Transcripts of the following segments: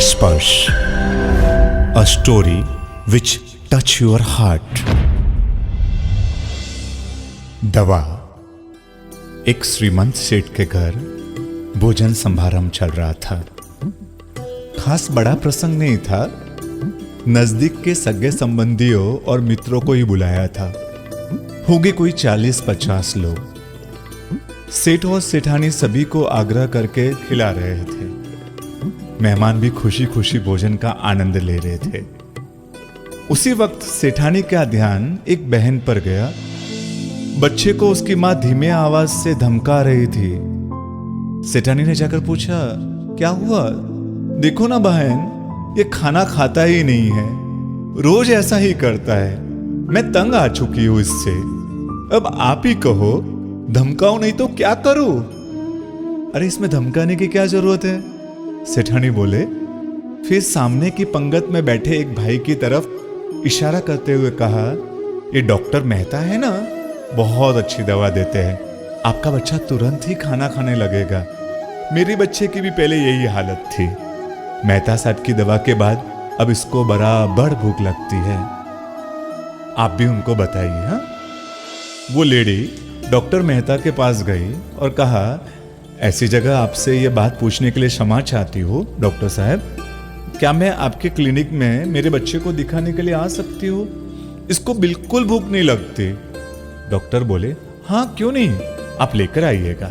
स्पर्श, a story which touch your heart. दवा। एक श्रीमंत सेठ के घर भोजन समारंभ चल रहा था। खास बड़ा प्रसंग नहीं था, नजदीक के सगे संबंधियों और मित्रों को ही बुलाया था। होंगे कोई 40-50 लोग। सेठ और सेठानी सभी को आग्रह करके खिला रहे थे। मेहमान भी खुशी खुशी भोजन का आनंद ले रहे थे। उसी वक्त सेठानी का ध्यान एक बहन पर गया। बच्चे को उसकी मां धीमे आवाज से धमका रही थी। सेठानी ने जाकर पूछा, क्या हुआ? देखो ना बहन, ये खाना खाता ही नहीं है, रोज ऐसा ही करता है। मैं तंग आ चुकी हूं इससे। अब आप ही कहो, धमकाओ नहीं तो क्या करूं? अरे इसमें धमकाने की क्या जरूरत है? सेठानी बोले। फिर सामने की पंगत में बैठे एक भाई की तरफ इशारा करते हुए कहा, ये डॉक्टर मेहता है ना, बहुत अच्छी दवा देते हैं। आपका बच्चा तुरंत ही खाना खाने लगेगा। मेरी बच्चे की भी पहले यही हालत थी। मेहता साहब की दवा के बाद अब इसको बराबर भूख लगती है। आप भी उनको बताइए। हाँ? वो लेडी डॉक्टर मेहता के पास गई और कहा, ऐसी जगह आपसे ये बात पूछने के लिए क्षमा चाहती हूँ डॉक्टर साहब, क्या मैं आपके क्लिनिक में मेरे बच्चे को दिखाने के लिए आ सकती हूँ? इसको बिल्कुल भूख नहीं लगती। डॉक्टर बोले, हाँ क्यों नहीं, आप लेकर आइएगा।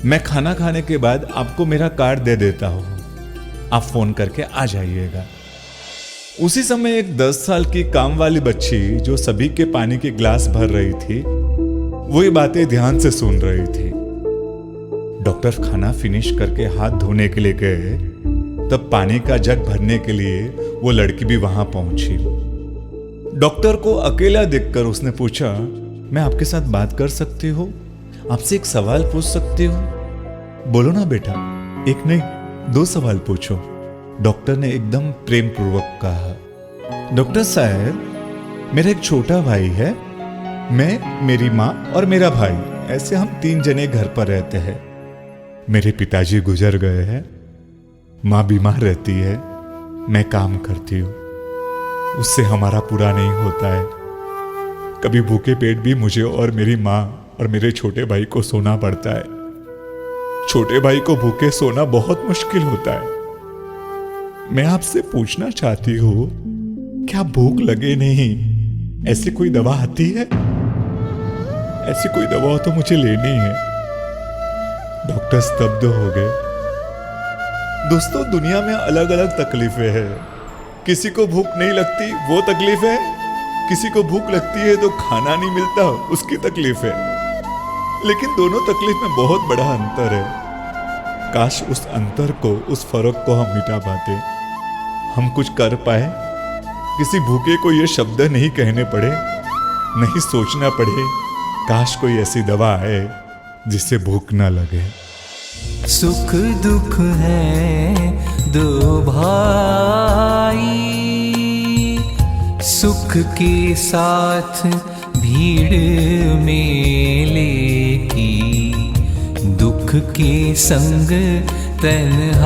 मैं खाना खाने के बाद आपको मेरा कार्ड दे देता हूँ, आप फोन करके आ जाइएगा। उसी समय एक 10 साल की काम वाली बच्ची जो सभी के पानी के गिलास भर रही थी, वो ये बातें ध्यान से सुन रही थी। डॉक्टर खाना फिनिश करके हाथ धोने के लिए गए, तब पानी का जग भरने के लिए वो लड़की भी वहां पहुंची। डॉक्टर को अकेला देखकर उसने पूछा, मैं आपके साथ बात कर सकती हूँ? आपसे एक सवाल पूछ सकती हूँ? बोलो ना बेटा, एक नहीं 2 सवाल पूछो, डॉक्टर ने एकदम प्रेम पूर्वक कहा। डॉक्टर साहब, मेरा एक छोटा भाई है। मैं, मेरी माँ और मेरा भाई, ऐसे हम 3 जने घर पर रहते हैं। मेरे पिताजी गुजर गए हैं, माँ बीमार रहती है, मैं काम करती हूँ, उससे हमारा पूरा नहीं होता है। कभी भूखे पेट भी मुझे और मेरी माँ और मेरे छोटे भाई को सोना पड़ता है। छोटे भाई को भूखे सोना बहुत मुश्किल होता है। मैं आपसे पूछना चाहती हूँ, क्या भूख लगे नहीं ऐसी कोई दवा आती है? ऐसी कोई दवा तो मुझे लेनी है। डॉक्टर स्तब्ध हो गए। दोस्तों, दुनिया में अलग अलग तकलीफें हैं। किसी को भूख नहीं लगती वो तकलीफ है, किसी को भूख लगती है तो खाना नहीं मिलता उसकी तकलीफ है। लेकिन दोनों तकलीफ में बहुत बड़ा अंतर है। काश उस अंतर को, उस फर्क को हम मिटा पाते, हम कुछ कर पाए। किसी भूखे को ये शब्द नहीं कहने पड़े, नहीं सोचना पड़े, काश कोई ऐसी दवा है जिससे भूख ना लगे। सुख दुख है 2 भाई, सुख के साथ भीड़ मेले की, दुख के संग तन्हाई।